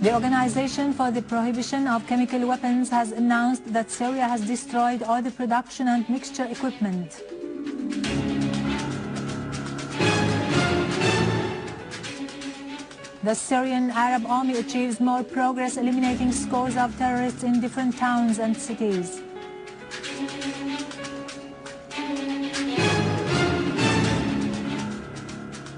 The Organization for the Prohibition of Chemical Weapons has announced that Syria has destroyed all the production and mixture equipment. The Syrian Arab Army achieves more progress eliminating scores of terrorists in different towns and cities.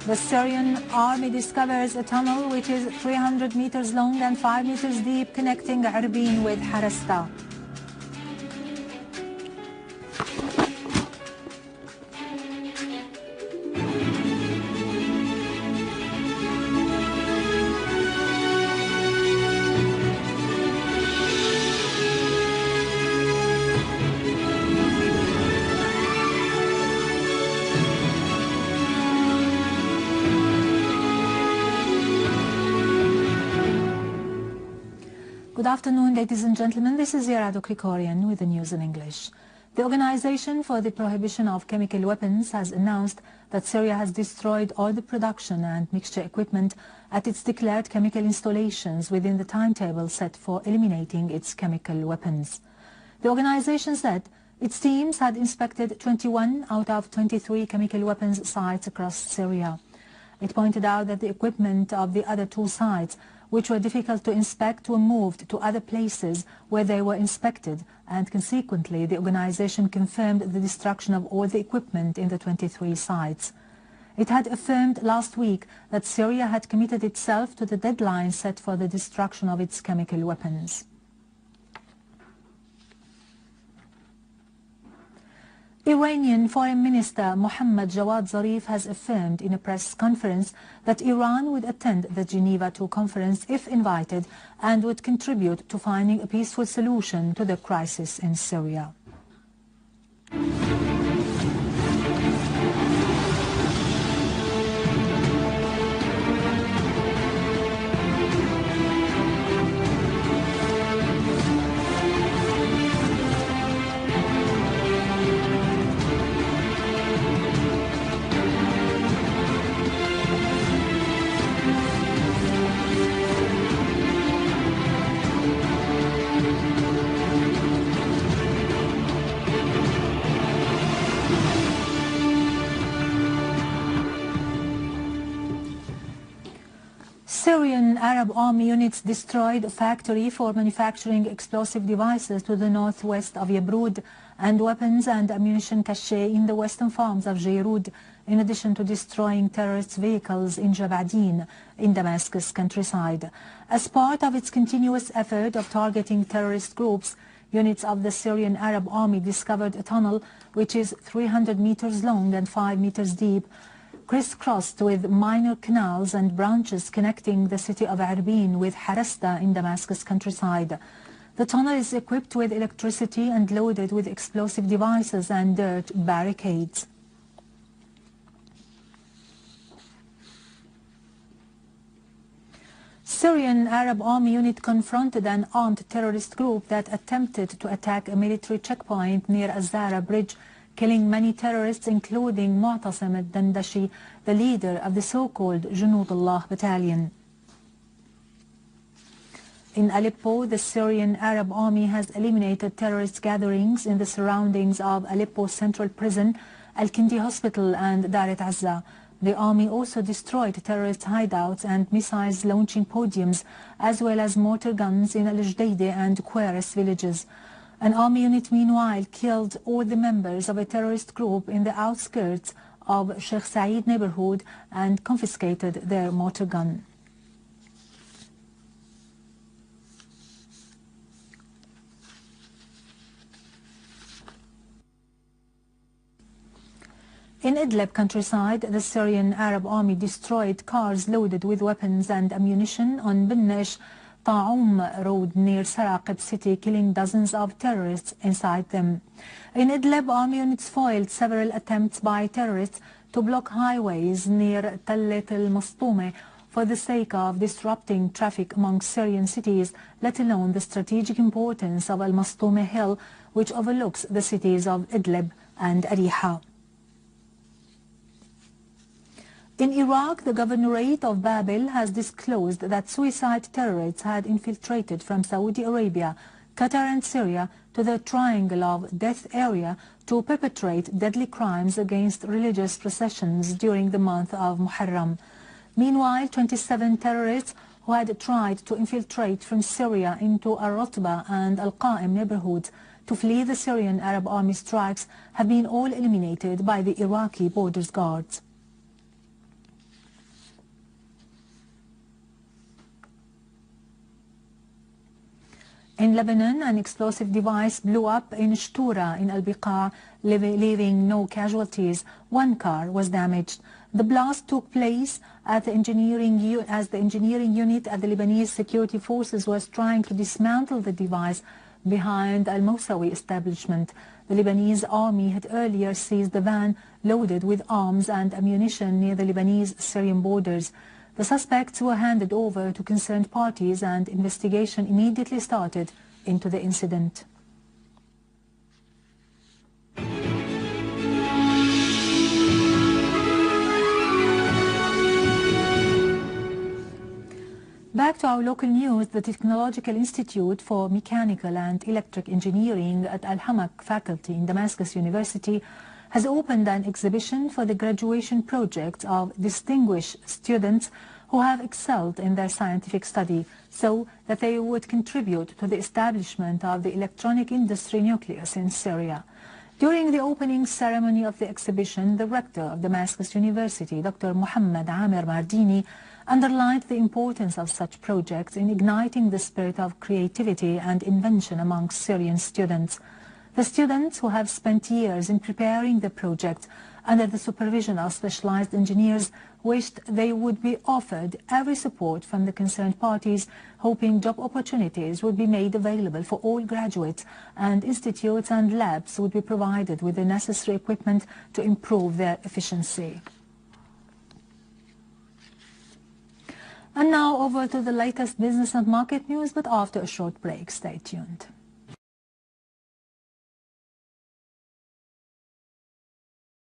The Syrian army discovers a tunnel which is 300 meters long and 5 meters deep connecting Arbin with Harasta. Good afternoon, ladies and gentlemen. This is Yarado Krikorian with the news in English. The Organization for the Prohibition of Chemical Weapons has announced that Syria has destroyed all the production and mixture equipment at its declared chemical installations within the timetable set for eliminating its chemical weapons. The organization said its teams had inspected 21 out of 23 chemical weapons sites across Syria. It pointed out that the equipment of the other two sites, which were difficult to inspect, were moved to other places where they were inspected, and consequently the organization confirmed the destruction of all the equipment in the 23 sites. It had affirmed last week that Syria had committed itself to the deadline set for the destruction of its chemical weapons. Iranian Foreign Minister Mohammad Jawad Zarif has affirmed in a press conference that Iran would attend the Geneva II conference if invited and would contribute to finding a peaceful solution to the crisis in Syria. Syrian Arab Army units destroyed a factory for manufacturing explosive devices to the northwest of Yabrud and weapons and ammunition cache in the western farms of Jayrud, in addition to destroying terrorist vehicles in Jabadin in Damascus countryside. As part of its continuous effort of targeting terrorist groups, units of the Syrian Arab Army discovered a tunnel which is 300 meters long and 5 meters deep, crisscrossed with minor canals and branches connecting the city of Arbin with Harasta in Damascus countryside. The tunnel is equipped with electricity and loaded with explosive devices and dirt barricades. Syrian Arab Army unit confronted an armed terrorist group that attempted to attack a military checkpoint near Azara Bridge, killing many terrorists, including Mu'tasim al-Dandashi, the leader of the so-called Junud-Allah battalion. In Aleppo, the Syrian Arab Army has eliminated terrorist gatherings in the surroundings of Aleppo Central Prison, Al-Kindi Hospital and Daret Azza. The army also destroyed terrorist hideouts and missiles launching podiums, as well as mortar guns in Al-Jdeide and Queres villages. An army unit meanwhile killed all the members of a terrorist group in the outskirts of Sheikh Said neighborhood and confiscated their mortar gun. In Idlib countryside, the Syrian Arab Army destroyed cars loaded with weapons and ammunition on Binnesh Ta'um road near Saraqib city, killing dozens of terrorists inside them. In Idlib, army units foiled several attempts by terrorists to block highways near Tallet al-Mastume for the sake of disrupting traffic among Syrian cities, let alone the strategic importance of Al-Mastume Hill, which overlooks the cities of Idlib and Ariha. In Iraq, the governorate of Babil has disclosed that suicide terrorists had infiltrated from Saudi Arabia, Qatar and Syria to the Triangle of Death area to perpetrate deadly crimes against religious processions during the month of Muharram. Meanwhile, 27 terrorists who had tried to infiltrate from Syria into Al-Rotba and Al-Qa'im neighborhoods to flee the Syrian Arab Army strikes have been all eliminated by the Iraqi Borders Guards. In Lebanon, an explosive device blew up in Shtura in Al-Biqa, leaving no casualties. One car was damaged. The blast took place at the engineering unit at the Lebanese security forces was trying to dismantle the device behind Al-Mosawi establishment. The Lebanese army had earlier seized the van loaded with arms and ammunition near the Lebanese-Syrian borders. The suspects were handed over to concerned parties and investigation immediately started into the incident. Back to our local news, the Technological Institute for Mechanical and Electric Engineering at Al-Hamak faculty in Damascus University has opened an exhibition for the graduation project of distinguished students who have excelled in their scientific study so that they would contribute to the establishment of the electronic industry nucleus in Syria. During the opening ceremony of the exhibition, the rector of Damascus University, Dr. Muhammad Amir Mardini, underlined the importance of such projects in igniting the spirit of creativity and invention amongst Syrian students. The students, who have spent years in preparing the project under the supervision of specialized engineers, wished they would be offered every support from the concerned parties, hoping job opportunities would be made available for all graduates and institutes and labs would be provided with the necessary equipment to improve their efficiency. And now over to the latest business and market news, but after a short break. Stay tuned.